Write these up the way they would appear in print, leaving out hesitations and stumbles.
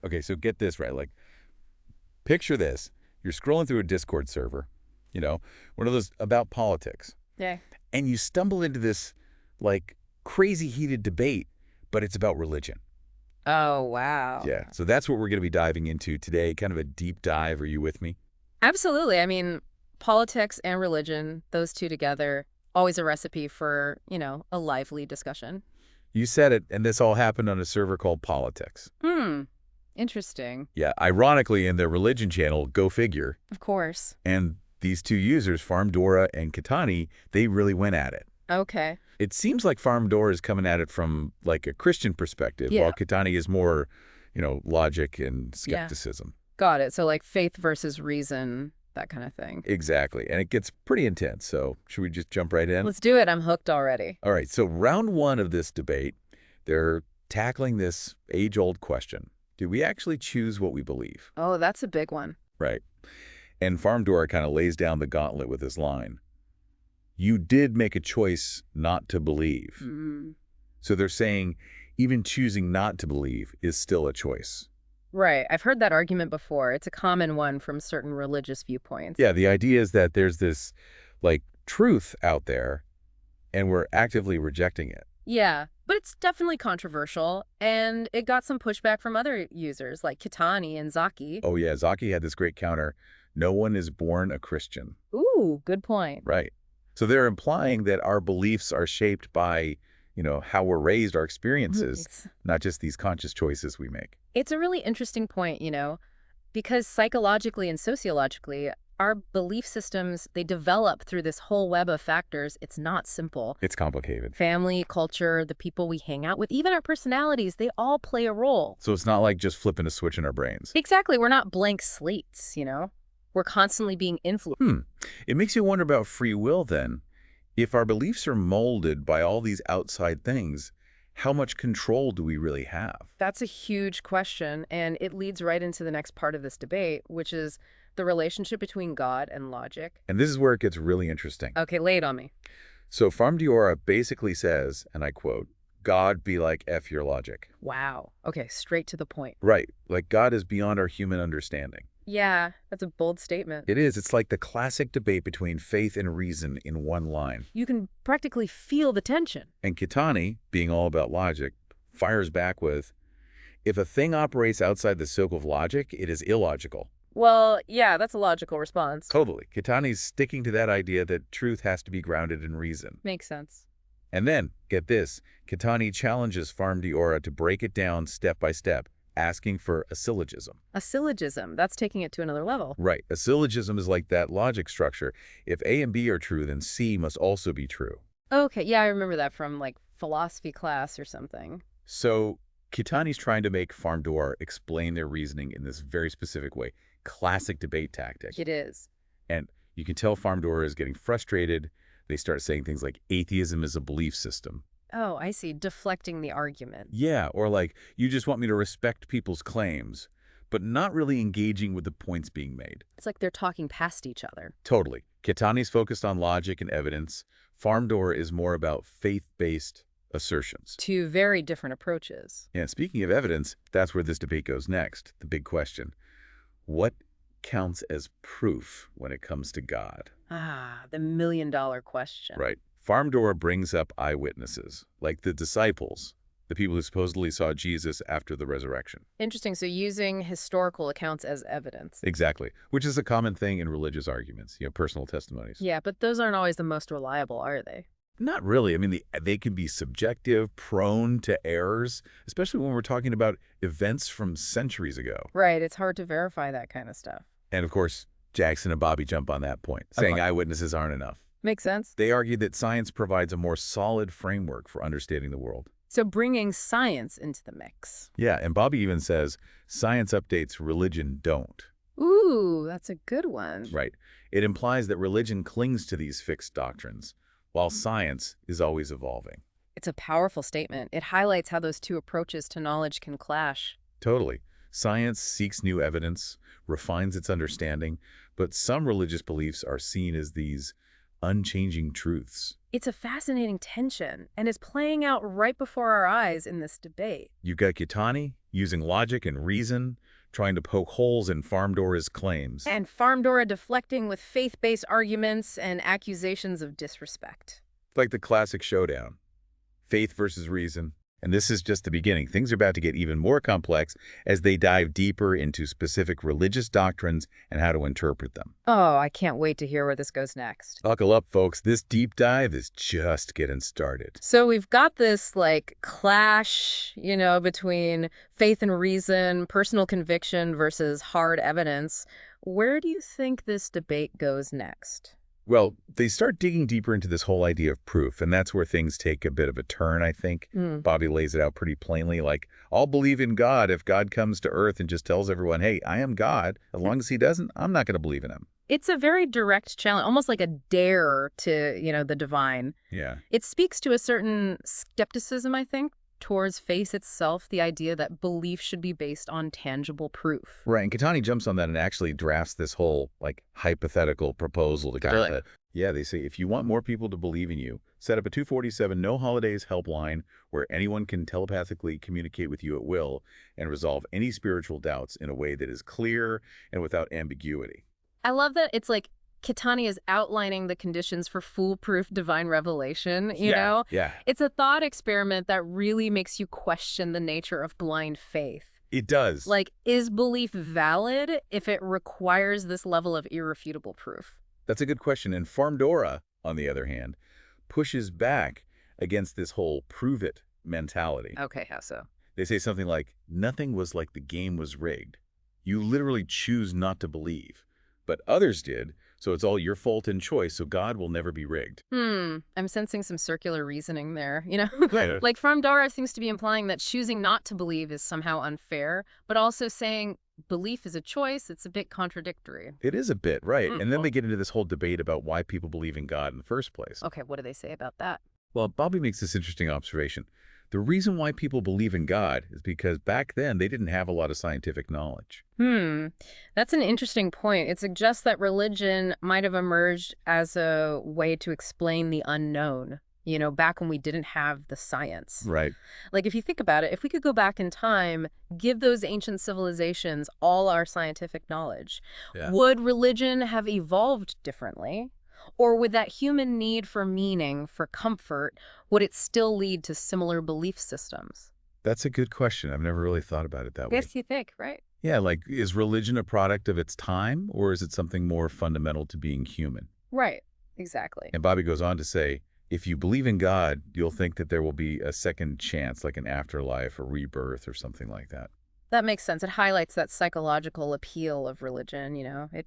Okay, so get this right. Like, picture this. You're scrolling through a Discord server, you know, one of those about politics, Yeah. and you stumble into this, like, crazy heated debate, but it's about religion. Oh, wow. Yeah, so that's what we're going to be diving into today, kind of a deep dive. Are you with me? Absolutely. I mean, politics and religion, those two together, always a recipe for, a lively discussion. You said it, and this all happened on a server called Politics. Hmm. Interesting. Yeah, ironically, in their religion channel, go figure, Of course. and these two users, Farmdora and Kitani, they really went at it. Okay. It seems like Farmdora is coming at it from, like, a Christian perspective, Yeah. while Kitani is more, logic and Yeah. skepticism. Got it. So like faith versus reason, that kind of thing. Exactly, and it gets pretty intense, so should we just jump right in? Let's do it. I'm hooked already. All right, so round one of this debate, they're tackling this age-old question. Do we actually choose what we believe? Oh, that's a big one. Right. And Farmdora kind of lays down the gauntlet with this line. You did make a choice not to believe. Mm. So they're saying even choosing not to believe is still a choice. Right. I've heard that argument before. It's a common one from certain religious viewpoints. Yeah, the idea is that there's this, like, truth out there, and we're actively rejecting it. Yeah, but it's definitely controversial, and it got some pushback from other users like Kitani and Zaki. Oh yeah, Zaki had this great counter. No one is born a Christian. Ooh, good point. Right. So they're implying that our beliefs are shaped by, how we're raised, our experiences, not just these conscious choices we make. It's a really interesting point, because psychologically and sociologically, our belief systems, they develop through this whole web of factors. It's not simple. It's complicated. Family, culture, the people we hang out with, even our personalities, they all play a role. So it's not like just flipping a switch in our brains. Exactly. We're not blank slates, We're constantly being influenced. It makes you wonder about free will then. If our beliefs are molded by all these outside things, how much control do we really have? That's a huge question, and it leads right into the next part of this debate, which is the relationship between God and logic. And this is where it gets really interesting. Okay, lay it on me. So Farmdiora basically says, and I quote, God be like F your logic. Wow. Okay, straight to the point. Right, like God is beyond our human understanding. Yeah, that's a bold statement. It is. It's like the classic debate between faith and reason in one line. You can practically feel the tension. And Kitani, being all about logic, fires back with, if a thing operates outside the scope of logic, it is illogical. Well, yeah, that's a logical response. Totally. Kitani's sticking to that idea that truth has to be grounded in reason. Makes sense. And then, get this, Kitani challenges Farmdiora to break it down step by step, asking for a syllogism. A syllogism, that's taking it to another level. Right. A syllogism is like that logic structure. If A and B are true, then C must also be true. Okay, yeah, I remember that from like philosophy class or something. So Kitani's trying to make Farmdora explain their reasoning in this very specific way. Classic debate tactic. It is. And you can tell Farmdora is getting frustrated. They start saying things like atheism is a belief system. Oh, I see. Deflecting the argument. Yeah, or like, you just want me to respect people's claims, but not really engaging with the points being made. It's like they're talking past each other. Totally. Kitani's focused on logic and evidence. Farmdora is more about faith-based assertions. Two very different approaches. And speaking of evidence, that's where this debate goes next, the big question. What counts as proof when it comes to God? Ah, the million-dollar question. Right. Farmdora brings up eyewitnesses, like the disciples, the people who supposedly saw Jesus after the resurrection. Interesting. So using historical accounts as evidence. Exactly, which is a common thing in religious arguments, personal testimonies. Yeah, but those aren't always the most reliable, are they? Not really. I mean, they can be subjective, prone to errors, especially when we're talking about events from centuries ago. Right. It's hard to verify that kind of stuff. And of course, Jackson and Bobby jump on that point, saying eyewitnesses aren't enough. Makes sense. They argue that science provides a more solid framework for understanding the world. So bringing science into the mix. Yeah, and Bobby even says, science updates, religion don't. Ooh, that's a good one. Right. It implies that religion clings to these fixed doctrines, while science is always evolving. It's a powerful statement. It highlights how those two approaches to knowledge can clash. Totally. Science seeks new evidence, refines its understanding, but some religious beliefs are seen as these unchanging truths. It's a fascinating tension, and it's playing out right before our eyes in this debate. You've got Kitani using logic and reason, trying to poke holes in Farmdora's claims. And Farmdora deflecting with faith-based arguments and accusations of disrespect. Like the classic showdown. Faith versus reason. And this is just the beginning. Things are about to get even more complex as they dive deeper into specific religious doctrines and how to interpret them. Oh, I can't wait to hear where this goes next. Buckle up, folks. This deep dive is just getting started. So we've got this, like, clash, between faith and reason, personal conviction versus hard evidence. Where do you think this debate goes next? Well, they start digging deeper into this whole idea of proof, and that's where things take a bit of a turn, I think. Bobby lays it out pretty plainly, like, I'll believe in God if God comes to Earth and just tells everyone, hey, I am God. As long as he doesn't, I'm not going to believe in him. It's a very direct challenge, almost like a dare to, the divine. Yeah. It speaks to a certain skepticism, I think, towards faith itself, the idea that belief should be based on tangible proof. Right, and Katani jumps on that and actually drafts this whole, like, hypothetical proposal to kind of, yeah, they say, if you want more people to believe in you, set up a 247 no holidays helpline where anyone can telepathically communicate with you at will and resolve any spiritual doubts in a way that is clear and without ambiguity. I love that it's like Kitani is outlining the conditions for foolproof divine revelation, you know? Yeah. It's a thought experiment that really makes you question the nature of blind faith. It does. Like, is belief valid if it requires this level of irrefutable proof? That's a good question. And Farmdora, on the other hand, pushes back against this whole prove it mentality. Okay, how so? They say something like, nothing was like the game was rigged. You literally choose not to believe. But others did, so it's all your fault and choice, so God will never be rigged. I'm sensing some circular reasoning there, Right. Like Farmdora seems to be implying that choosing not to believe is somehow unfair, but also saying belief is a choice. It's a bit contradictory. It is a bit, right. And then they get into this whole debate about why people believe in God in the first place. Okay, what do they say about that? Well, Bobby makes this interesting observation. The reason why people believe in God is because back then they didn't have a lot of scientific knowledge. That's an interesting point. It suggests that religion might have emerged as a way to explain the unknown, back when we didn't have the science. Right. Like, if you think about it, if we could go back in time, give those ancient civilizations all our scientific knowledge, would religion have evolved differently? Or would that human need for meaning, for comfort, would it still lead to similar belief systems? That's a good question. I've never really thought about it that way. Yes, you think, right? Yeah, like, is religion a product of its time, or is it something more fundamental to being human? Right, exactly. And Bobby goes on to say, if you believe in God, you'll think that there will be a second chance, like an afterlife or rebirth or something like that. That makes sense. It highlights that psychological appeal of religion, It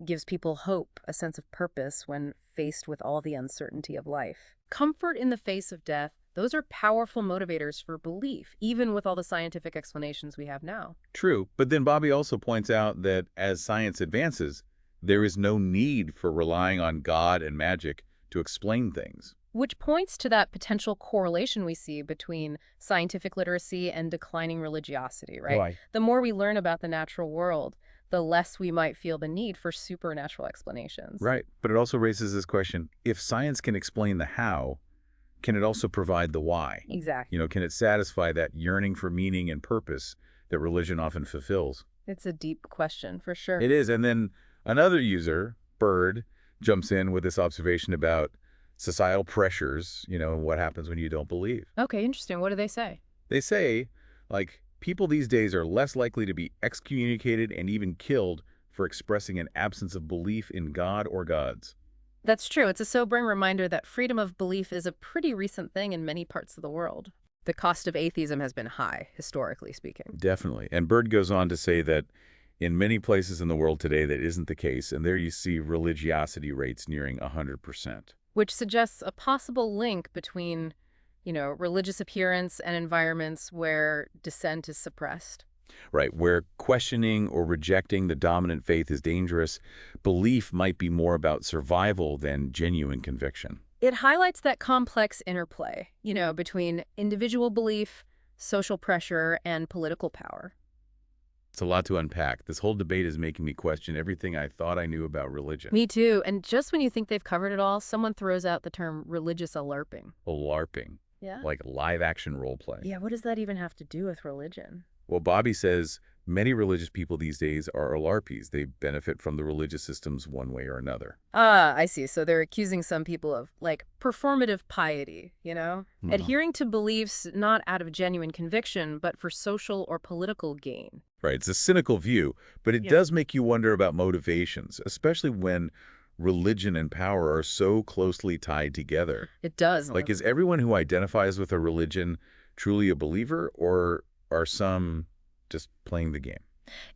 gives people hope, a sense of purpose when faced with all the uncertainty of life. Comfort in the face of death, those are powerful motivators for belief, even with all the scientific explanations we have now. True, but then Bobby also points out that as science advances, there is no need for relying on God and magic to explain things. Which points to that potential correlation we see between scientific literacy and declining religiosity, right? Why? The more we learn about the natural world, the less we might feel the need for supernatural explanations. Right, but it also raises this question, if science can explain the how, can it also provide the why? Exactly. Can it satisfy that yearning for meaning and purpose that religion often fulfills? It's a deep question, for sure. It is, and then another user, Bird, jumps in with this observation about societal pressures, what happens when you don't believe. Okay, interesting. What do they say? They say, like, people these days are less likely to be excommunicated and even killed for expressing an absence of belief in God or gods. That's true. It's a sobering reminder that freedom of belief is a pretty recent thing in many parts of the world. The cost of atheism has been high, historically speaking. Definitely. And Bird goes on to say that in many places in the world today that isn't the case, and there you see religiosity rates nearing 100%. Which suggests a possible link between, religious appearance and environments where dissent is suppressed. Right, where questioning or rejecting the dominant faith is dangerous, belief might be more about survival than genuine conviction. It highlights that complex interplay, between individual belief, social pressure, and political power. It's a lot to unpack. This whole debate is making me question everything I thought I knew about religion. Me too. And just when you think they've covered it all, someone throws out the term religious alerping. LARPing. Yeah? Like live-action role play. Yeah, what does that even have to do with religion? Well, Bobby says many religious people these days are LARPs. They benefit from the religious systems one way or another. Ah, I see. So they're accusing some people of, like, performative piety, Hmm. Adhering to beliefs not out of genuine conviction, but for social or political gain. Right. It's a cynical view, but it Yeah. does make you wonder about motivations, especially when religion and power are so closely tied together. It does. Like, is everyone who identifies with a religion truly a believer, or are some just playing the game?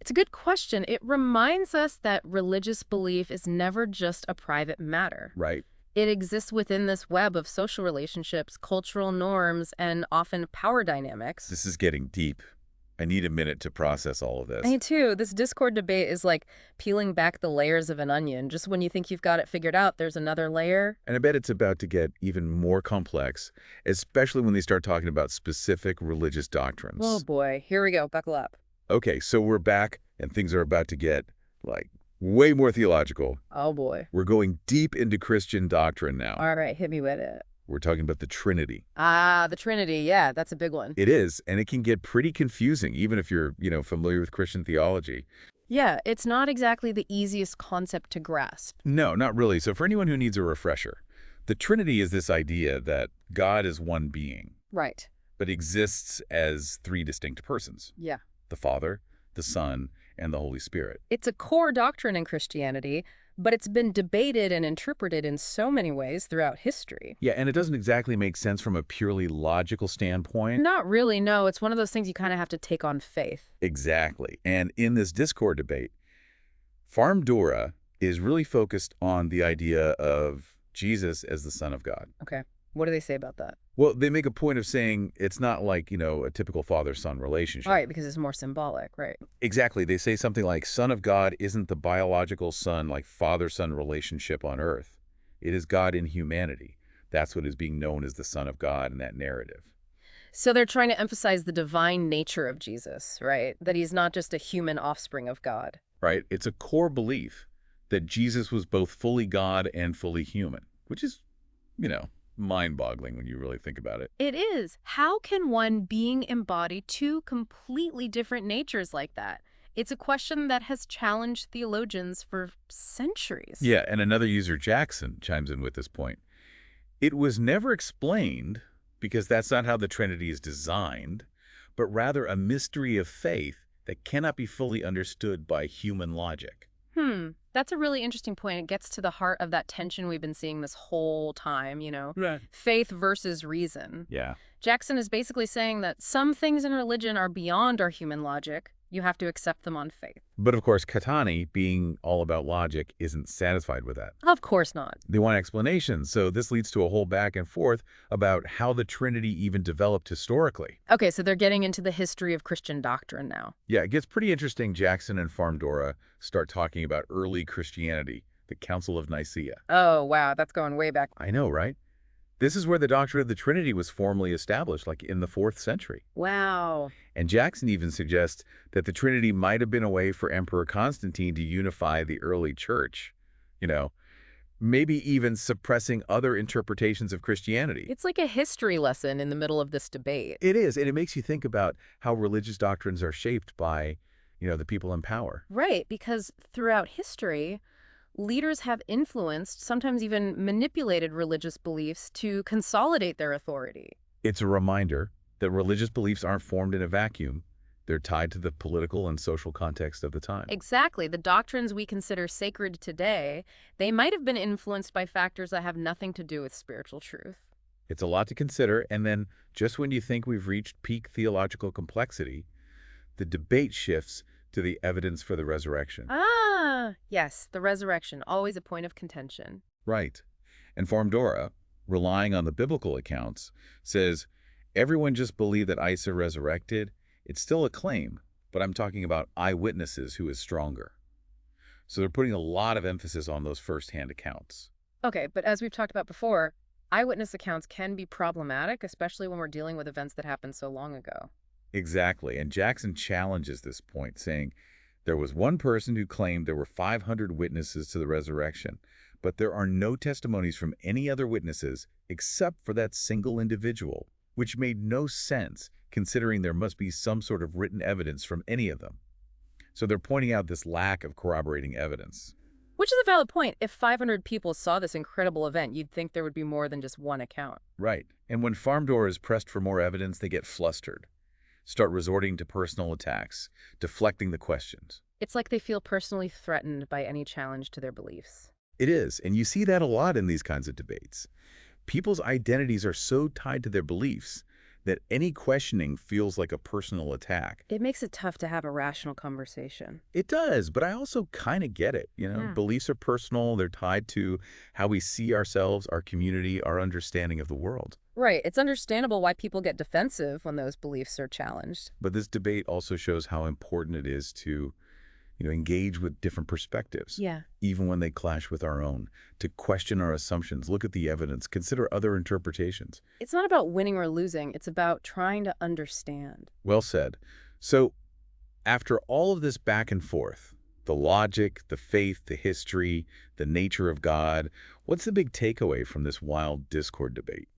It's a good question. It reminds us that religious belief is never just a private matter. Right. It exists within this web of social relationships, cultural norms, and often power dynamics. This is getting deep. I need a minute to process all of this. Me too. This Discord debate is like peeling back the layers of an onion. Just when you think you've got it figured out, there's another layer. And I bet it's about to get even more complex, especially when they start talking about specific religious doctrines. Oh boy, here we go. Buckle up. Okay, so we're back, and things are about to get, like, way more theological. Oh boy. We're going deep into Christian doctrine now. All right, hit me with it. We're talking about the Trinity. Ah, the Trinity. Yeah, that's a big one. It is, and it can get pretty confusing, even if you're, familiar with Christian theology. Yeah, it's not exactly the easiest concept to grasp. No, not really. So for anyone who needs a refresher, the Trinity is this idea that God is one being, Right. but exists as three distinct persons: Yeah. the Father, the Son, and the Holy Spirit. It's a core doctrine in Christianity, but it's been debated and interpreted in so many ways throughout history. Yeah, and it doesn't exactly make sense from a purely logical standpoint. Not really, no. It's one of those things you kind of have to take on faith. Exactly. And in this Discord debate, Farm Dora is really focused on the idea of Jesus as the Son of God. Okay. What do they say about that? Well, they make a point of saying it's not like, a typical father-son relationship. All right, because it's more symbolic, right? Exactly. They say something like, Son of God isn't the biological son, like father-son relationship on earth. It is God in humanity. That's what is being known as the Son of God in that narrative. So they're trying to emphasize the divine nature of Jesus, right? That he's not just a human offspring of God. Right? It's a core belief that Jesus was both fully God and fully human, which is, mind-boggling when you really think about it. It is. How can one being embody two completely different natures like that? It's a question that has challenged theologians for centuries. Yeah, and another user, Jackson, chimes in with this point. It was never explained, because that's not how the Trinity is designed, but rather a mystery of faith that cannot be fully understood by human logic. That's a really interesting point. It gets to the heart of that tension we've been seeing this whole time, Right. faith versus reason. Yeah. Jackson is basically saying that some things in religion are beyond our human logic. You have to accept them on faith. But of course, Katani, being all about logic, isn't satisfied with that. Of course not. They want explanations, so this leads to a whole back and forth about how the Trinity even developed historically. Okay, so they're getting into the history of Christian doctrine now. Yeah, it gets pretty interesting. Jackson and Farm Dora start talking about early Christianity, the Council of Nicaea. Oh, wow, that's going way back. I know, right? This is where the doctrine of the Trinity was formally established, like in the 4th century. Wow. And Jackson even suggests that the Trinity might have been a way for Emperor Constantine to unify the early church. Maybe even suppressing other interpretations of Christianity. It's like a history lesson in the middle of this debate. It is, and it makes you think about how religious doctrines are shaped by, the people in power. Right, because throughout history, leaders have influenced, sometimes even manipulated religious beliefs to consolidate their authority. It's a reminder that religious beliefs aren't formed in a vacuum. They're tied to the political and social context of the time. Exactly. The doctrines we consider sacred today, they might have been influenced by factors that have nothing to do with spiritual truth. It's a lot to consider, and then just when you think we've reached peak theological complexity, the debate shifts to the evidence for the resurrection. Ah, yes, the resurrection, always a point of contention. Right. And Farm Dora, relying on the biblical accounts, says, everyone just believed that Isa resurrected. It's still a claim, but I'm talking about eyewitnesses who is stronger. So they're putting a lot of emphasis on those firsthand accounts. Okay, but as we've talked about before, eyewitness accounts can be problematic, especially when we're dealing with events that happened so long ago. Exactly, and Jackson challenges this point, saying there was one person who claimed there were 500 witnesses to the resurrection, but there are no testimonies from any other witnesses except for that single individual, which made no sense considering there must be some sort of written evidence from any of them. So they're pointing out this lack of corroborating evidence. Which is a valid point. If 500 people saw this incredible event, you'd think there would be more than just one account. Right. And when Farm Door is pressed for more evidence, they get flustered, start resorting to personal attacks, deflecting the questions. It's like they feel personally threatened by any challenge to their beliefs. It is, and you see that a lot in these kinds of debates. People's identities are so tied to their beliefs that any questioning feels like a personal attack. It makes it tough to have a rational conversation. It does, but I also kind of get it. Beliefs are personal. They're tied to how we see ourselves, our community, our understanding of the world. Right. It's understandable why people get defensive when those beliefs are challenged. But this debate also shows how important it is to engage with different perspectives, Yeah. even when they clash with our own, to question our assumptions, look at the evidence, consider other interpretations. It's not about winning or losing. It's about trying to understand. Well said. So after all of this back and forth, the logic, the faith, the history, the nature of God, what's the big takeaway from this wild Discord debate?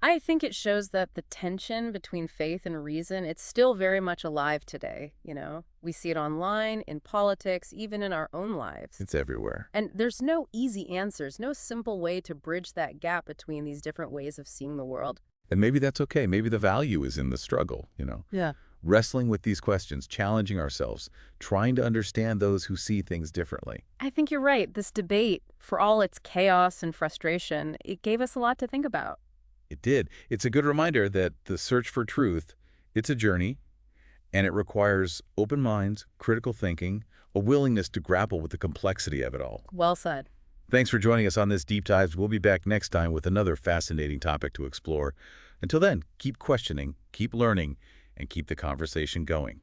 I think it shows that the tension between faith and reason, it's still very much alive today, We see it online, in politics, even in our own lives. It's everywhere. And there's no easy answers, no simple way to bridge that gap between these different ways of seeing the world. And maybe that's okay. Maybe the value is in the struggle, Yeah. Wrestling with these questions, challenging ourselves, trying to understand those who see things differently. I think you're right. This debate, for all its chaos and frustration, it gave us a lot to think about. It did. It's a good reminder that the search for truth, it's a journey, and it requires open minds, critical thinking, a willingness to grapple with the complexity of it all. Well said. Thanks for joining us on this Deep Dives. We'll be back next time with another fascinating topic to explore. Until then, keep questioning, keep learning, and keep the conversation going.